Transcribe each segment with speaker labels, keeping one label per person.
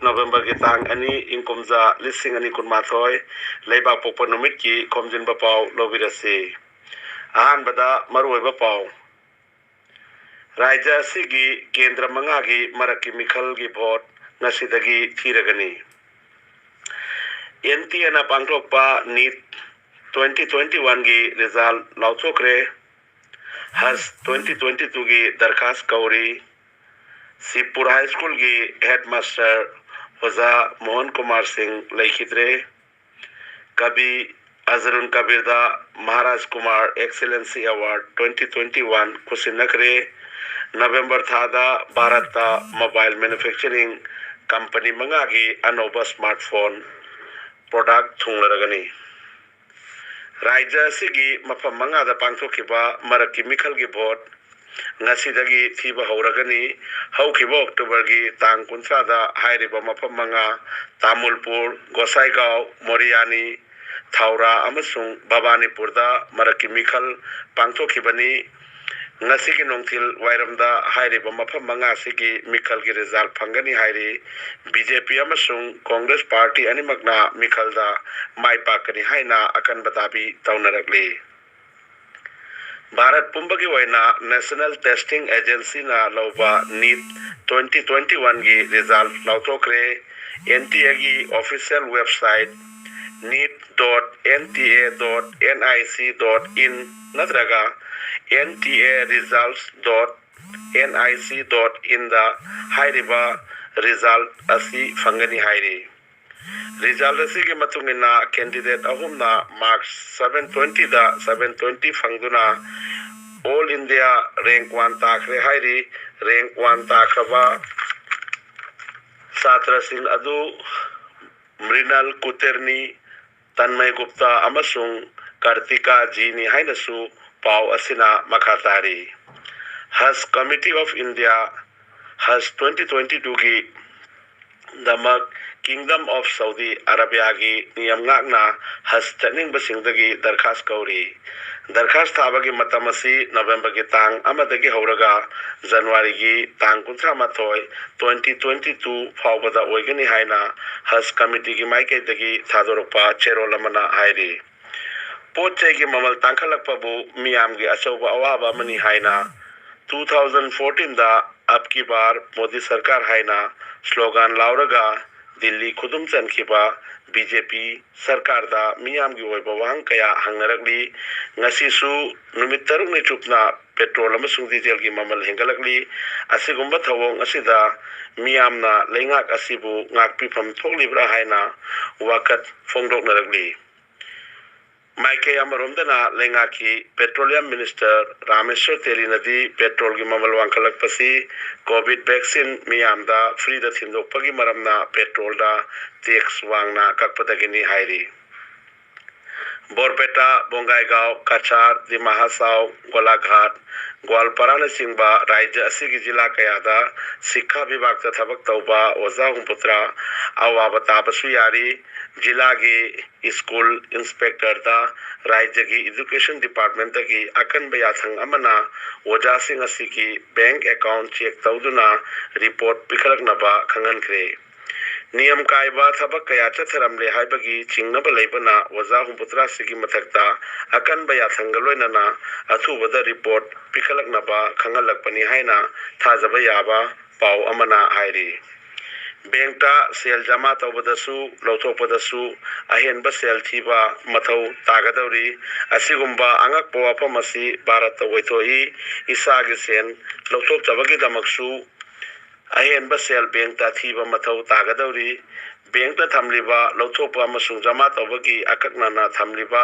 Speaker 1: November ki tang ani inkumza lising ani kunmathoi leibak pokpa numit ki komjin bapau lobirasi ahan bada marwai bapau Raja sigi kendra mangagi maraki mikhal gi vote ngasidagi thiragani NTN pangthokpa NEET 2021 gi result lauthokre has 2022 gi darkhas kauri Sipur High School की headmaster वजा मोहन कुमार सिंह लेखित्रे कभी अजरुन कबीरदा Maharaj Kumar excellency award 2021 कुशिनकरे November थादा Bharat mobile manufacturing company मंगागी अनोबा स्मार्टफोन प्रोडक्ट थुंगलरगनी राज्य सिगी मफम मंगादा पांथोखिबा मरकी मिखल की भोट ngasi thiba hauragani haukiba October gi tang kuntrada hairiba mafam manga Tamulpur Gosaigao Moriani Thaura amasung Bhabanipurda maraki mikhal pangthokibani ngasi gi nongthil wairamda hairiba mafam manga sigi mikhal gi result phangani hairi BJP amasung Congress party animakna mikhalda mai pakani haina akan batabi taunarakli Bharat पुंबगी वैना national testing agency ना लौबा NEET 2021 की result लौथोक्रे NTA की official website neet.nta.nic.in नत्रगा ntaresults.nic.in दा हाइरिबा result असी फंगनी हाइरी रिजल्ट असी के मतुंगिना कैंडिडेट अहुमना मार्क्स 720 दा 720 फंगदुना ऑल इंडिया रैंक 1 ताखरे हाइरी रैंक 1 ताखबा छात्र सिंह अदु मृणाल कुतेरनी तन्मय गुप्ता अमसुंग कार्तिका जीनी हाइनसु पाव असिना मखातारी हज कमिटी ऑफ इंडिया हज 2022 की दमक Kingdom of Saudi Arabia की नियम ngakna has चटनिंग बसिंगदगी दरखास्त कौरी दरखास्त थाबगी मतमसी नवंबर की तांग अमदगी हौरगा जनवरी की तांग कुंथ्रा माथोय 2022 फावबदा ओइगनी हाइना हस कमिटी की माइकेदगी थादोरपा चेरोलमना हाइरी पोचे की ममल तांखलकपबु मियाम की अचौबा अवाबा मनी हाइना 2014 दा अब की बार मोदी सरकार हाइना स्लोगन लाउरगा दिल्ली खुदुम चनखिबा बीजेपी सरकार दा मियाम की ओइबा वांग कया हंगरगली ngasisu numit taruk ni chupna petrol amasung diesel की ममल हेंगलकली असिगुम्बा थवोंग असिदा मियामना लेंगाक असिबु ngakpifam थोकलिब्रा हाइना वाकत फोंगदोकनरगली माइके अमरोमदना लेंगाकी पेट्रोलियम मिनिस्टर रामेश्वर तेली नदी पेट्रोल की ममल वांखलकपसी कोविड वैक्सीन मियामदा फ्री दा थिंदोकपगी मरमना पेट्रोल दा टैक्स वांगना ककपदगिनी हाइरी बोरपेटा बोंगाईगांव कचार दिमा हासाव गोलाघाट ग्वालपारा नचिंबा राज्य असिगी जिला कयादा शिक्षा विभाग दा थबक तौबा ओजा हुंपुत्रा अवाबा ताबसु यारी जिला की स्कूल इंस्पेक्टर दा राज्य की एजुकेशन डिपार्टमेंट की अकन बयाथंग अमना ओजा सिंह असिगी बैंक अकाउंट चेक तौदुना रिपोर्ट पिखलकनबा खंगनख्रे नियम कायबा थबक कया चथरमले हाइबगी चिंगनबा लेबना ओजा हुंपुत्रा सिगी मथकता अकन बयाथंग लोइनना अथुबदा रिपोर्ट पिखलकनबा खंगलकपनी हाइना थाजबा याबा पाव अमना हाइरी बैंकता सेल जमा तौबदसु लौथोपदसु अहेनबा सेल थीबा मथौ तागदौरी असिगुम्बा अंगकपो वाफम असि भारत वैथोई इसागी सेन लौथोपचबगी दमकसु अहेनबा सेल बैंकता थीबा मथौ तागदौरी बैंकता थमलिबा लौथोपा अमसुंग जमा तौबगी अककनना थमलिबा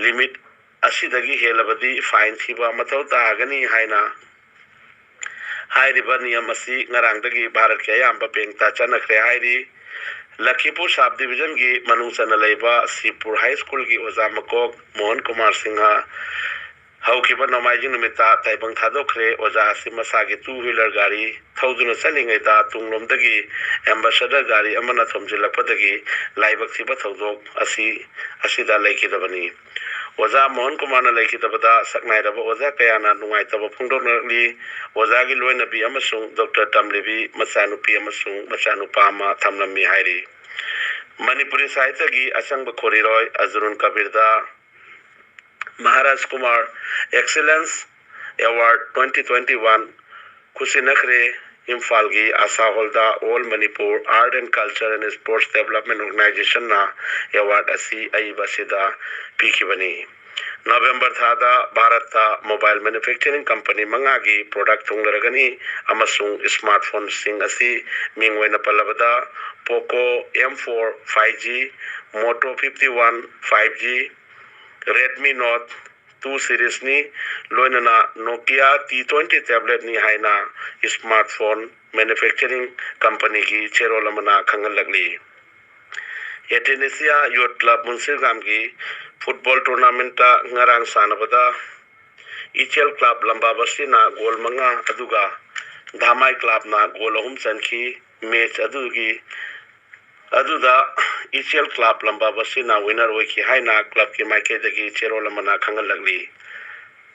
Speaker 1: लिमिट असिदगी हेलबदी फाइन थीबा मथौ तागनी हाइना हाइरिबा नियम असी ngaraangdagi भारत के अयाम्बा बैंकता चनखरे हाइरी लखीपुर सब डिवीजन की मनुंग लेबा सिपुर हाई स्कूल की ओजा मकोक मोहन कुमार सिंह हौखिबा नोमाइजिंग निमित्ता ताइबंग थादोखरे ओजा असि मसागी 2 व्हीलर गाड़ी थौदुना चलिंगैदा तुंगलोमदगी एम्बेसडर गाड़ी अमना थोमजिलकपदगी लाइबक थिबा थौदोक असिदा लेखिदबनी ओजा मोहन कुमार लेखितबदा सकनाइरब ओजा कयाना नुंगाइतब फोंदोकनली ओजागी लोइनबी अमसुंग डॉक्टर तमलेबी मचानुपी अमसुंग मचानुपा अमा थमलमी हाइरी मणिपुरी साहित्य की असंग खोरीरोय अजरुन कबीरदा महाराज कुमार एक्सीलेंस अवार्ड 2021 खुशीनखरे इम्फाल की आशा हॉलदा all Manipur art and culture and sports development organisation ना अवार्ड असी अईबसिदा पीखिबनी नवंबर थादा भारत मोबाइल मैन्युफैक्चरिंग कंपनी मंगा की प्रोडक्ट थोंगरगनी अमसुंग स्मार्टफोन सिंग असी मिंगवेना पलबदा Poco M4 5G Moto 51 5G Redmi note 2 series नि लोइनना नोकिया T20 टैबलेट नि हाइना स्मार्टफोन मैन्युफैक्चरिंग कंपनी की चेरोलमना खंगलगली एटेनेसिया यूथ क्लब मुंसिलगाम की फुटबॉल टूर्नामेंट ngarang sanabada इचेल क्लब लंबा बसिना गोल मंगा अदुगा धामाई क्लब ना गोल अहुम चनखी मैच अदुगी अदुदा इचेल क्लब लंबा बसिना विनर होइखि हाइना क्लब की माइकेदगी चेरोलमना खंगलगली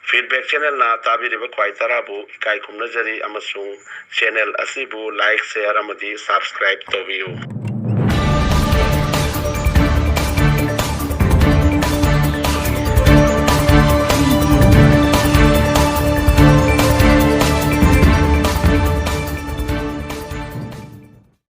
Speaker 1: फीडबैक चैनल ना ताबिरिबा ख्वाई तराबु इकाई खुमनजरी अमसुंग चैनल असिबु लाइक शेयर अमदी सब्सक्राइब तोबियु।